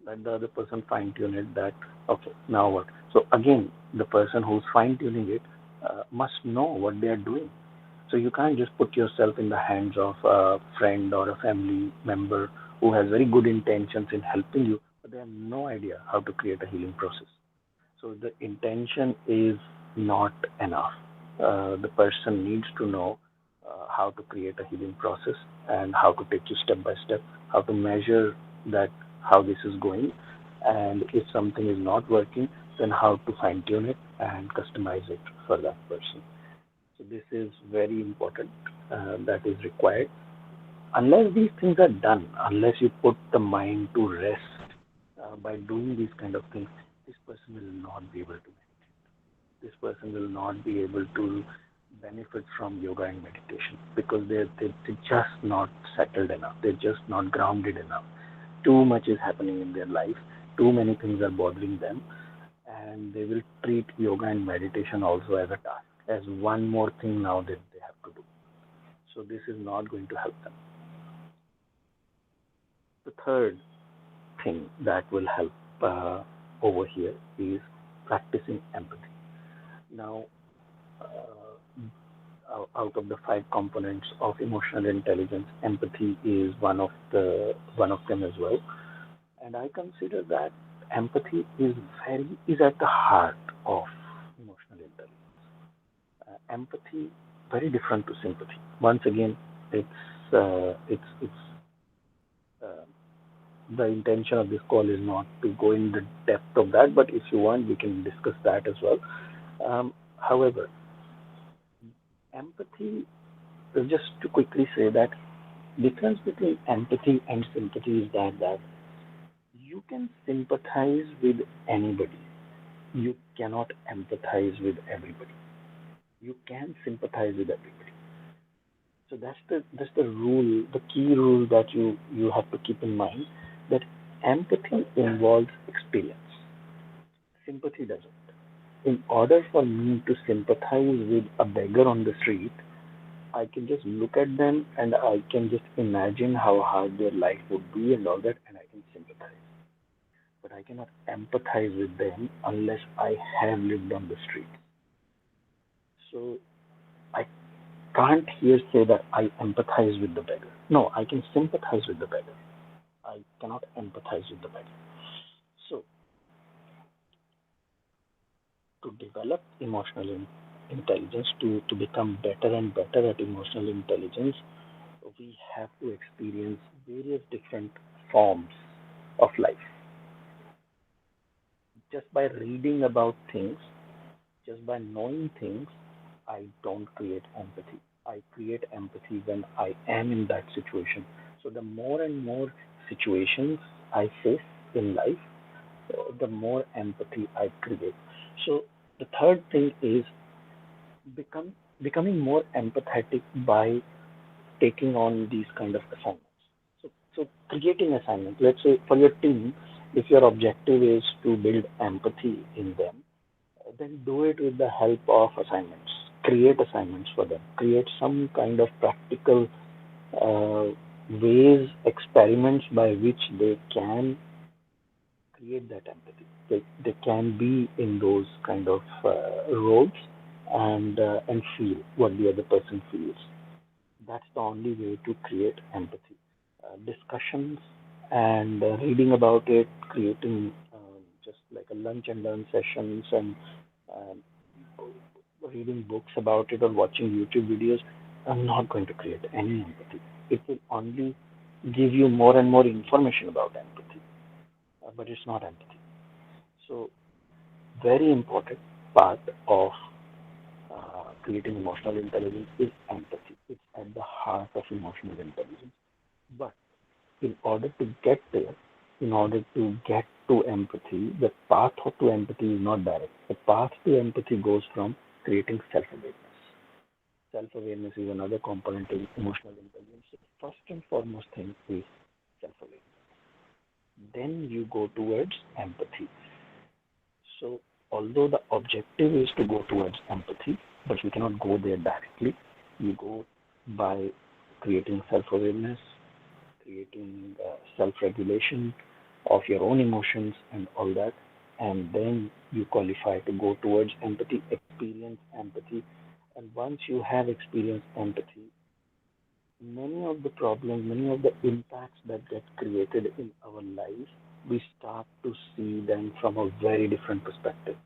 Let the other person fine tune it. That okay, now what? So again, the person who's fine tuning it must know what they are doing. So you can't just put yourself in the hands of a friend or a family member who has very good intentions in helping you, but they have no idea how to create a healing process. So the intention is not enough. The person needs to know how to create a healing process and how to take you step by step, how to measure that how this is going, and if something is not working, then how to fine tune it and customize it for that person. So this is very important. That is required. Unless these things are done, unless you put the mind to rest by doing these kind of things, this person will not be able to meditate. This person will not be able to benefit from yoga and meditation because they're just not settled enough. They're just not grounded enough. Too much is happening in their life. Too many things are bothering them, and they will treat yoga and meditation also as a task, as one more thing now that they have to do. So this is not going to help them. The third thing that will help over here is practicing empathy. Now, out of the five components of emotional intelligence, empathy is one of them as well. And I consider that empathy is at the heart of emotional intelligence. Empathy very different to sympathy. Once again, it's uh, the intention of this call is not to go in the depth of that, but if you want, we can discuss that as well. However, empathy, just to quickly say that difference between empathy and sympathy is that you can sympathize with anybody. You cannot empathize with everybody. You can sympathize with everybody. So that's the rule, the key rule that you have to keep in mind, that empathy involves experience. Sympathy doesn't. In order for me to sympathize with a beggar on the street, I can just look at them and I can just imagine how hard their life would be and all that, and I can sympathize. But I cannot empathize with them unless I have lived on the streets. So I can't here say that I empathize with the beggar. No, I can sympathize with the beggar. I cannot empathize with the beggar. So to develop intelligence, to become better and better at emotional intelligence, we have to experience various different forms of life. Just by reading about things, just by knowing things, I don't create empathy. I create empathy when I am in that situation. So the more and more situations I face in life, the more empathy I create. So the third thing is become becoming more empathetic by taking on these kind of assignments. So creating assignments. Let's say for your team, if your objective is to build empathy in them, then do it with the help of assignments. Create assignments for them. Create some kind of practical uh, ways, experiments by which they can create that empathy. They can be in those kind of roles and feel what the other person feels. That's the only way to create empathy. Discussions and reading about it, creating just like a lunch and learn sessions and uh, reading books about it or watching YouTube videos are not going to create any empathy. It will only give you more and more information about empathy, but it's not empathy. So, very important part of creating emotional intelligence is empathy. It's at the heart of emotional intelligence. But in order to get there, in order to get to empathy, the path to empathy is not direct. The path to empathy goes from creating self awareness. Self awareness is another component in emotional intelligence. So, first and foremost thing is self awareness. Then you go towards empathy. So, although the objective is to go towards empathy, but you cannot go there directly. You go by creating self awareness, creating self regulation of your own emotions and all that. And then you qualify to go towards empathy, experience empathy. And once you have experienced empathy, many of the problems, many of the impacts that get created in our lives, we start to see them from a very different perspective.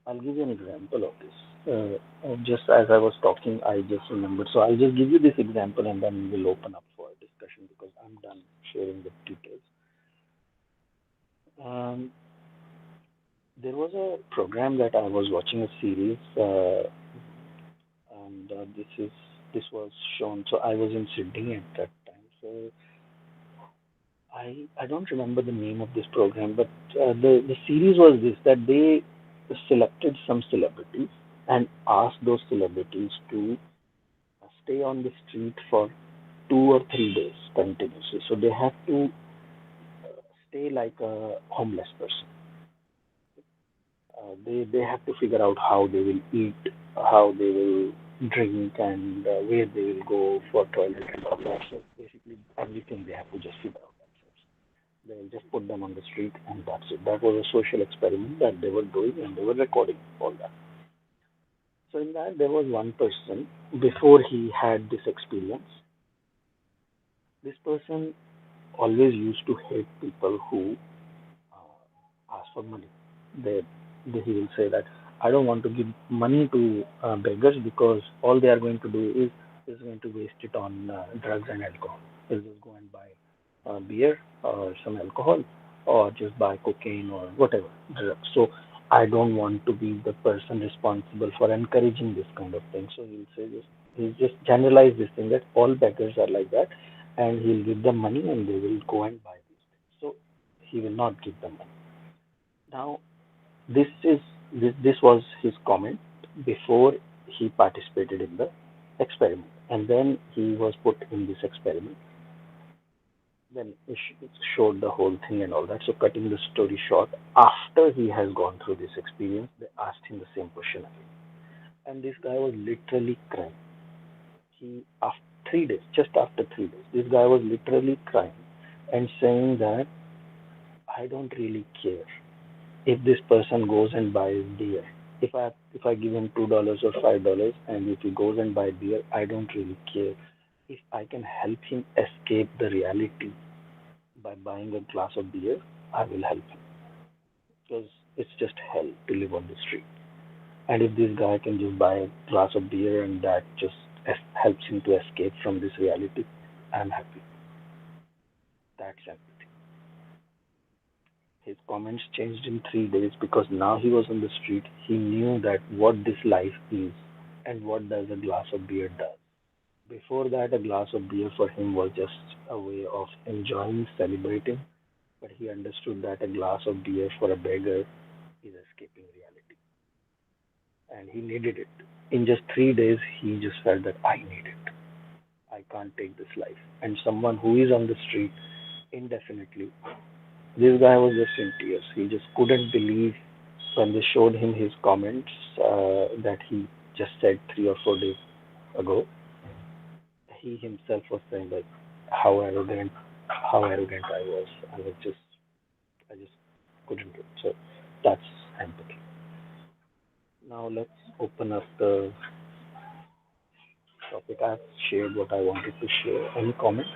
I'll give you an example of this. Just as I was talking, I just remembered. So I'll just give you this example and then we'll open up for discussion because I'm done sharing the details. Um, there was a program that I was watching a series, and this was shown. So I was in Sydney at that time. So I don't remember the name of this program, but the series was this that they selected some celebrities and asked those celebrities to stay on the street for 2 or 3 days continuously. So they have to stay like a homeless person. They have to figure out how they will eat, how they will drink, and where they will go for toilet and all that. So basically, everything they have to just figure out themselves. They will just put them on the street, and that's it. That was a social experiment that they were doing, and they were recording all that. So in that, there was one person before he had this experience. This person always used to hate people who ask for money. They, he will say that I don't want to give money to beggars because all they are going to do is going to waste it on drugs and alcohol. They'll just go and buy beer or some alcohol or just buy cocaine or whatever drugs. So I don't want to be the person responsible for encouraging this kind of thing. So he'll say this. He'll just generalize this thing that all beggars are like that, and he'll give them money and they will go and buy these things. So he will not give them money. Now, this is this was his comment before he participated in the experiment, and then he was put in this experiment. Then it showed the whole thing and all that. So, cutting the story short, after he has gone through this experience, they asked him the same question again, and this guy was literally crying. He after 3 days, just after 3 days, this guy was literally crying and saying that I don't really care if this person goes and buys beer. If I give him $2 or $5, and if he goes and buy beer, I don't really care. If I can help him escape the reality by buying a glass of beer, I will help him because it's just hell to live on the street. And if this guy can just buy a glass of beer and that just helps him to escape from this reality, I'm happy. That's empathy. His comments changed in 3 days because now he was on the street. He knew that what this life is and what does a glass of beer does. Before that, a glass of beer for him was just a way of enjoying, celebrating, but he understood that a glass of beer for a beggar is escaping reality, and he needed it. In just 3 days, he just felt that I need it. I can't take this life. And someone who is on the street indefinitely, this guy was just in tears. He just couldn't believe when they showed him his comments that he just said 3 or 4 days ago. He he himself was saying like how arrogant I was. I just couldn't do it. So that's empathy. Now let's open up the topic. I've shared what I wanted to share. Any comment?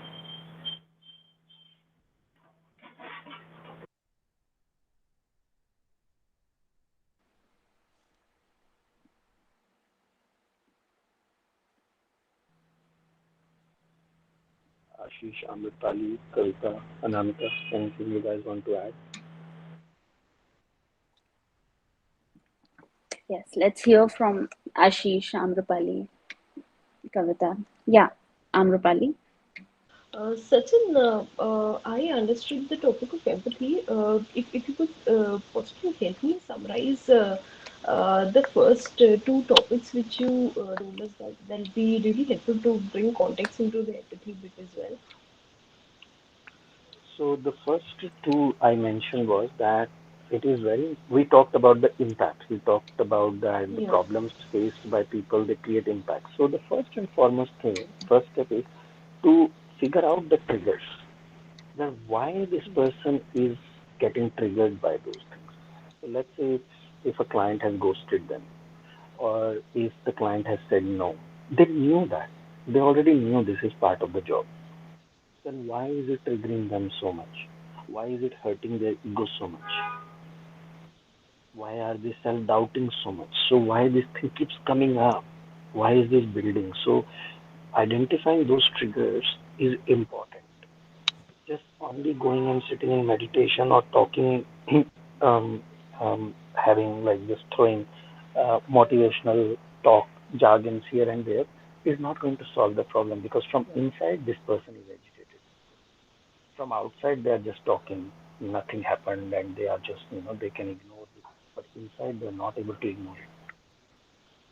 Ashish, Amritpali, Kavita, Anamika, anything you guys want to add? Yes, let's hear from Ashish, Amrapali, Kavita. Yeah, Amrapali. Sachin, I understood the topic of empathy. If you could possibly help me summarize the first two topics which you told us, that'll be really helpful to bring context into the empathy bit as well. So the first two I mentioned was that it is very. We talked about the impact. We talked about that the Yeah. problems faced by people they create impact. So the first and foremost thing, first step is to figure out the triggers. That why this person is getting triggered by those things. So let's say if a client has ghosted them, or if the client has said no, they knew that. They already knew this is part of the job. Then why is it triggering them so much? Why is it hurting their ego so much? Why are they self doubting so much? So why this thing keeps coming up? Why is this building? So identifying those triggers is important. Just only going and sitting in meditation or talking, um, having like just throwing motivational talk jargons here and there is not going to solve the problem, because from inside this person is agitated. From outside they are just talking, nothing happened, and they are just, they can ignore this, but inside they are not able to ignore it.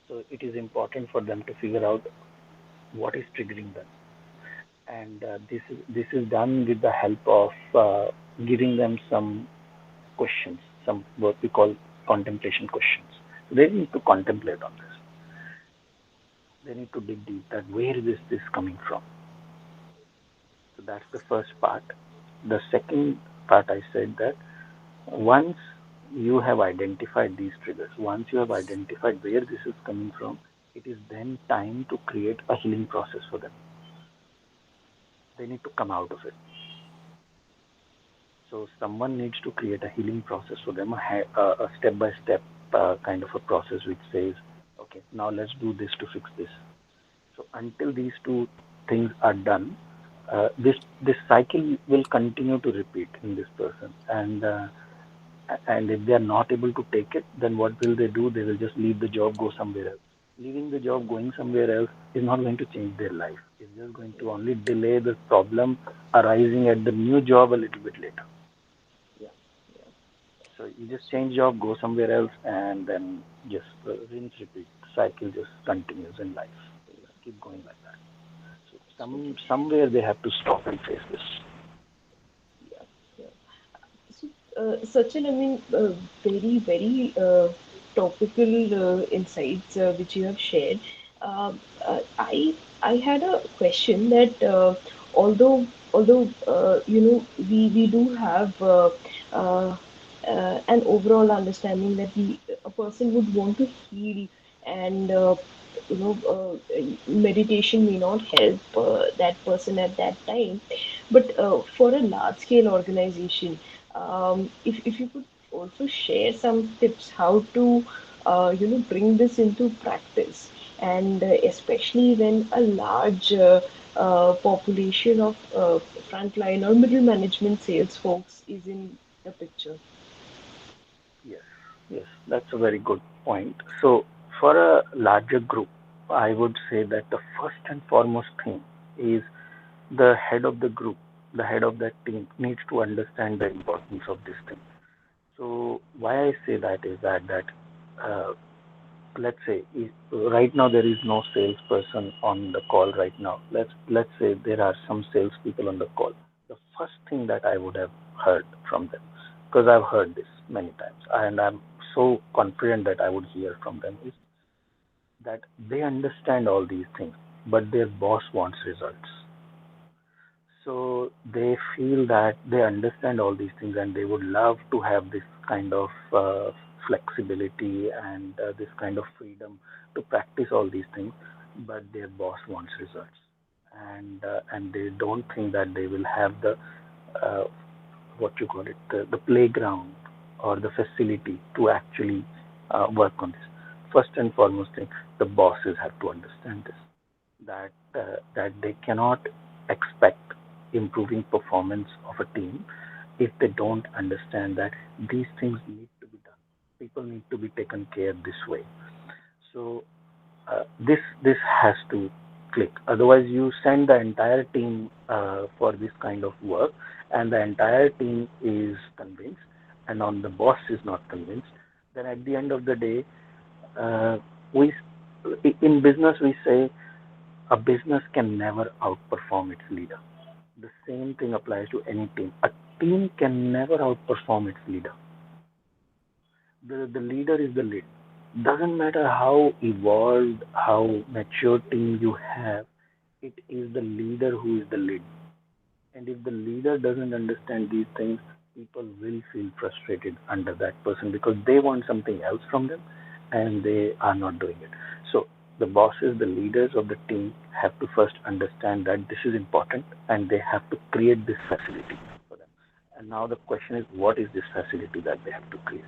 So it is important for them to figure out what is triggering them, and this is done with the help of giving them some questions, some what we call contemplation questions. So they need to contemplate on this. They need to dig deep that where is this coming from. So that's the first part. The second part, I said that once you have identified these triggers, once you have identified where this is coming from, it is then time to create a healing process for them. They need to come out of it. So someone needs to create a healing process for them, a step-by-step kind of a process which says, okay, now let's do this to fix this. So until these two things are done, this cycle will continue to repeat in this person, and if they are not able to take it, then what will they do? They will just leave the job, go somewhere else. Leaving the job, going somewhere else is not going to change their life. It's just going to only delay the problem arising at the new job a little bit later. Yeah, yeah. So you just So, change job, go somewhere else, and then just rinse, repeat. The cycle just continues in life. yeah, Just keep going like that. So absolutely. somewhere they have to stop and face this. Yeah, yeah. So, Sachin, I mean, very topical insights which you have shared. Uh, I had a question that although we do have an overall understanding that a person would want to heal, and meditation may not help that person at that time, but for a large scale organization, if you could also share some tips how to bring this into practice, and especially when a large population of frontline or middle management sales folks is in the picture. Yes, yes, that's a very good point. So for a larger group, I would say that the first and foremost thing is the head of the group, the head of that team needs to understand the importance of this thing. So why I say that is that uh, let's say if, right now there is no salesperson on the call right now. Let's say there are some salespeople on the call. The first thing that I would have heard from them, because I've heard this many times, and I'm so confident that I would hear from them, is that they understand all these things. but their boss wants results. So they feel that they understand all these things and they would love to have this kind of flexibility and this kind of freedom to practice all these things, but their boss wants results, and they don't think that they will have the uh, what you call it, the playground or the facility to actually work on this. First and foremost thing, the bosses have to understand this, that they cannot expect improving performance of a team if they don't understand that these things need to be done. People need to be taken care this way. So this has to click. Otherwise, you send the entire team for this kind of work, and the entire team is convinced, and on the boss is not convinced. Then at the end of the day, uh, we in business we say a business can never outperform its leader. The same thing applies to any team. A team can never outperform its leader. The leader is the lead. Doesn't matter how evolved, how mature team you have, it is the leader who is the lead. And if the leader doesn't understand these things, people will feel frustrated under that person because they want something else from them and they are not doing it. So the bosses, the leaders of the team have to first understand that this is important and they have to create this facility for them. And now the question is, what is this facility that they have to create?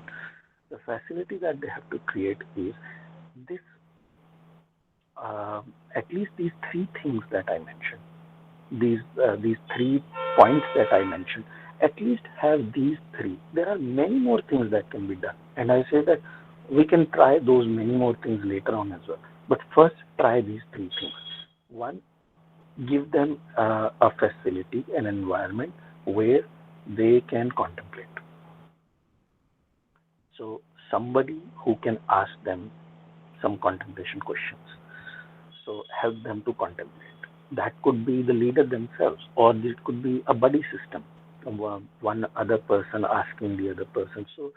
The facility that they have to create is this, at least these three things that I mentioned, these 3 points that I mentioned, at least have these three. There are many more things that can be done, and I say that we can try those many more things later on as well. But first, try these 3 things. One, give them a facility, an environment where they can contemplate. So somebody who can ask them some contemplation questions. So help them to contemplate. That could be the leader themselves, or it could be a buddy system, one other person asking the other person. So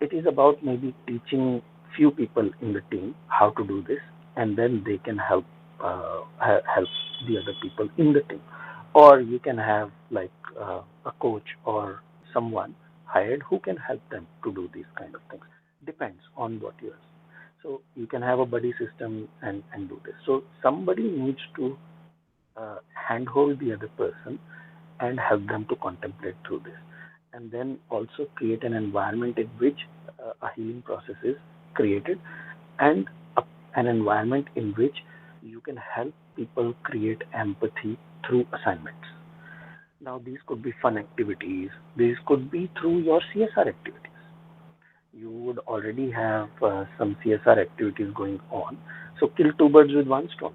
it is about maybe teaching few people in the team how to do this, and then they can help the other people in the team. Or you can have like a coach or someone hired who can help them to do these kind of things. Depends on what you are. So you can have a buddy system and do this. So somebody needs to handhold the other person and help them to contemplate through this. And then also create an environment in which a healing process is created, and a, an environment in which you can help people create empathy through assignments. Now, these could be fun activities, these could be through your CSR activities. You would already have some CSR activities going on. So, kill two birds with one stone.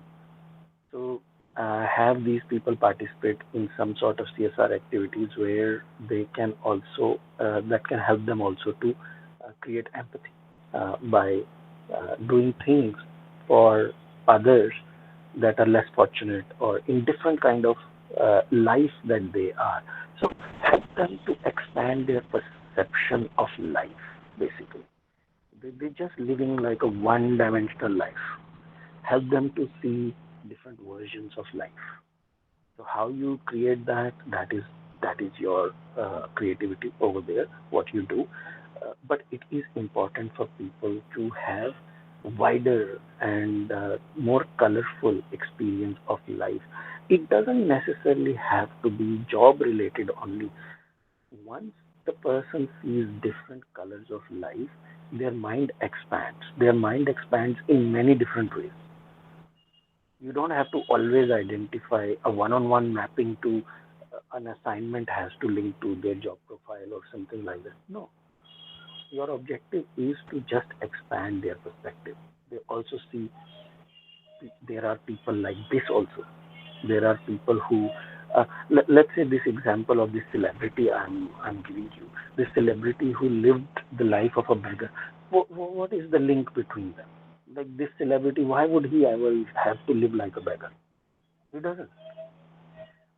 So, have these people participate in some sort of CSR activities where they can also, that can help them also to create empathy by doing things for others that are less fortunate or in different kind of life that they are. So help them to expand their perception of life, basically. They're just living like a one-dimensional life. Help them to see different versions of life. So how you create that, that is your creativity over there, what you do. But it is important for people to have wider and more colorful experience of life. It doesn't necessarily have to be job related only. Once the person sees different colors of life, their mind expands. Their mind expands in many different ways. You don't have to always identify a one-on-one mapping to an assignment has to link to their job profile or something like that. No, your objective is to just expand their perspective. They also see there are people like this also. There are people who, let's say this example of this celebrity I'm giving you, this celebrity who lived the life of a beggar. What is the link between them? Like this celebrity, why would he ever have to live like a beggar? He doesn't.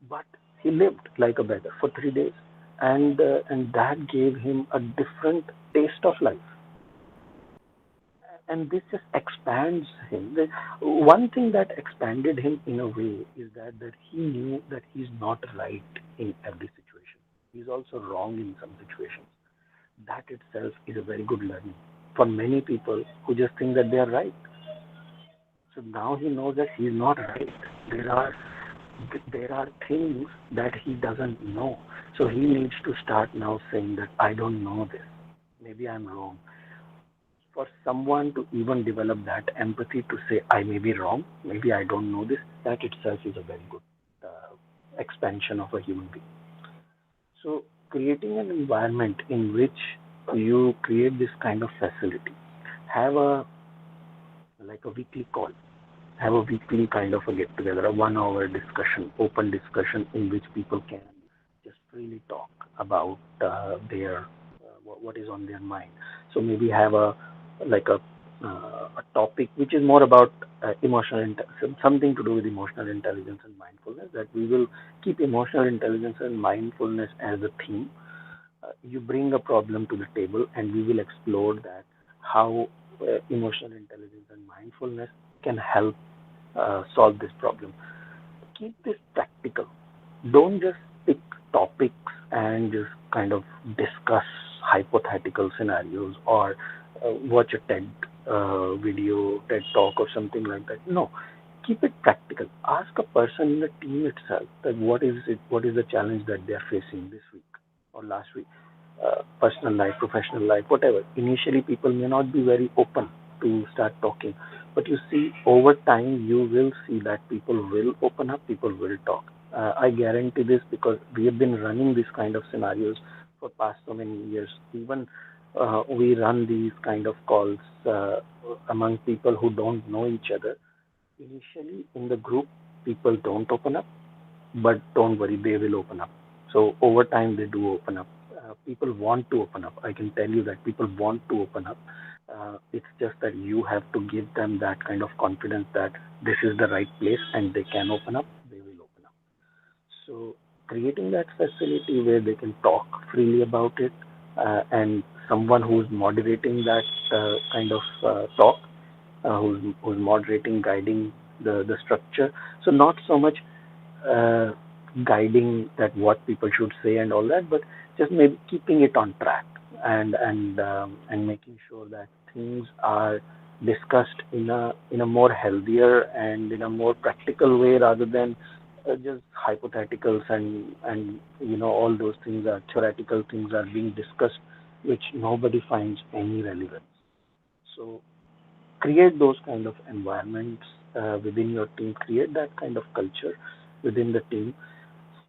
But he lived like a beggar for 3 days, and that gave him a different taste of life. and this just expands him. One thing that expanded him in a way is that he knew that he's not right in every situation. He's also wrong in some situations. That itself is a very good learning for many people who just think that they are right. So now he knows that he's not right. There are there are things that he doesn't know. So he needs to start now saying that I don't know this. Maybe I'm wrong. For someone to even develop that empathy to say I may be wrong, maybe I don't know this, that itself is a very good expansion of a human being. So creating an environment in which you create this kind of facility, have a like a weekly call, have a weekly kind of a get together, a 1 hour discussion, open discussion in which people can just freely talk about their what is on their mind. So maybe have a like a topic which is more about something to do with emotional intelligence and mindfulness. That we will keep emotional intelligence and mindfulness as a theme. You bring a problem to the table, and we will explore that how emotional intelligence and mindfulness can help solve this problem. Keep this practical. Don't just pick topics and just kind of discuss hypothetical scenarios or watch a TED video, TED talk, or something like that. No, keep it practical. Ask a person in the team itself that what is the challenge that they are facing this week or last week, personal life, professional life, whatever. Initially, people may not be very open to start talking, but you see, over time, you will see that people will open up, people will talk. I guarantee this because we have been running these kind of scenarios for past so many years. Even we run these kind of calls among people who don't know each other. Initially, in the group, people don't open up, but don't worry, they will open up. So over time, they do open up. People want to open up. I can tell you that people want to open up. It's just that you have to give them that kind of confidence that this is the right place and they can open up, they will open up. So creating that facility where they can talk freely about it, and someone who's moderating that kind of talk, who's moderating, guiding the structure. So not so much uh, guiding that what people should say and all that, but just maybe keeping it on track and making sure that things are discussed in a more healthier and in a more practical way rather than just hypotheticals and all those things are theoretical things are being discussed which nobody finds any relevance. So create those kind of environments within your team, create that kind of culture within the team.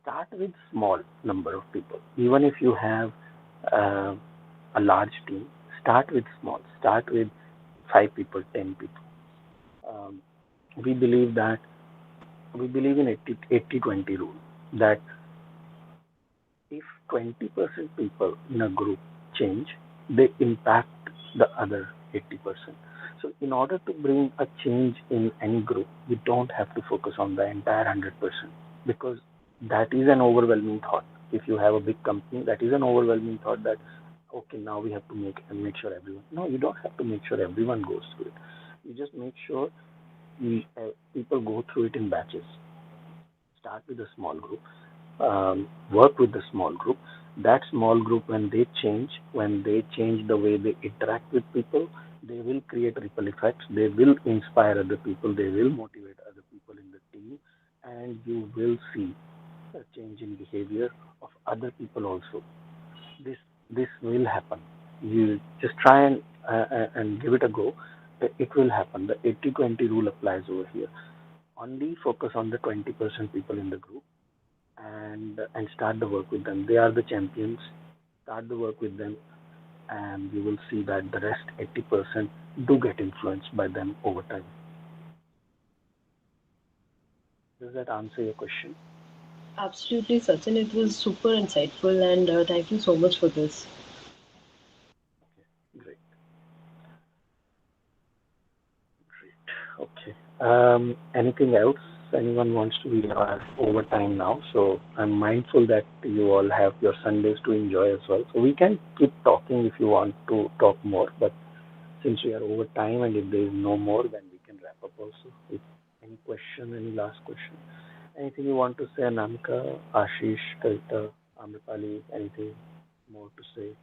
Start with small number of people. Even if you have uh, a large team, start with small. Start with 5 people, 10 people. Um, we believe that we believe in 80-20 rule that if 20% people in a group change, they impact the other 80%. So, in order to bring a change in any group, we don't have to focus on the entire 100% because that is an overwhelming thought. If you have a big company, that is an overwhelming thought that, okay, now we have to make sure everyone. No, you don't have to make sure everyone goes through it. You just make sure people go through it in batches. Start with a small group, work with the small group. That small group, when they change the way they interact with people, they will create ripple effects. They will inspire other people. They will motivate other people in the team, and you will see a change in behavior of other people also. This this will happen. You just try and give it a go. It will happen. The 80-20 rule applies over here. Only focus on the 20% people in the group and start the work with them. They are the champions. Start the work with them, and you will see that the rest 80% do get influenced by them over time. Does that answer your question? Absolutely, Sachin. It was super insightful, and thank you so much for this. Okay, great, great. Okay. Anything else? Anyone wants to? We are over time now, so I'm mindful that you all have your Sundays to enjoy as well. So we can keep talking if you want to talk more, but since we are over time, and if there is no more, then we can wrap up also. If any question, any last question, anything you want to say, Anamika, Ashish, Kavita, Amrapali, anything more to say?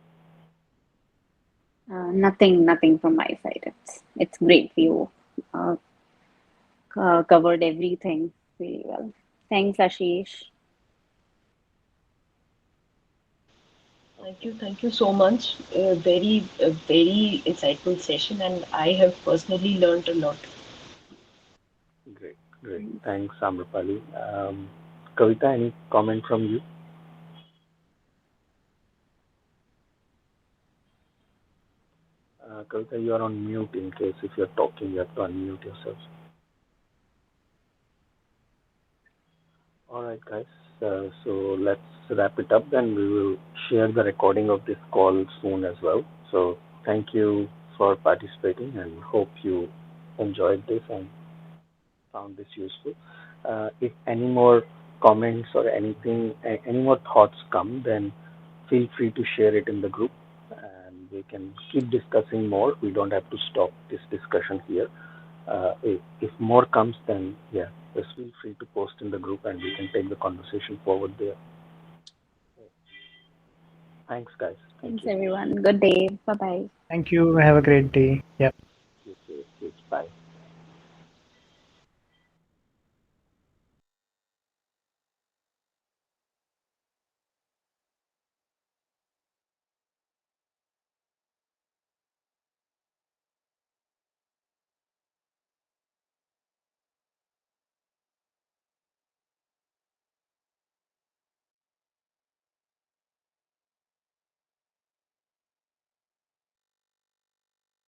Nothing from my side. It's great. You uh, covered everything really well. Thanks, Ashish. Thank you so much. A very insightful session, and I have personally learned a lot. Great, great. Thanks, Amrapali. Kavita, any comment from you? Kavita, you are on mute in case if you're talking, you have to unmute yourself. All right, guys. So let's wrap it up. Then we will share the recording of this call soon as well. So thank you for participating and hope you enjoyed this and found this useful. If any more comments or anything, any more thoughts come, then feel free to share it in the group and we can keep discussing more. We don't have to stop this discussion here. If more comes, then yeah, just feel free to post in the group and we can take the conversation forward there. Thanks, guys. Thank Thanks, you. everyone. Good day. Bye bye. Thank you. Have a great day. Yeah.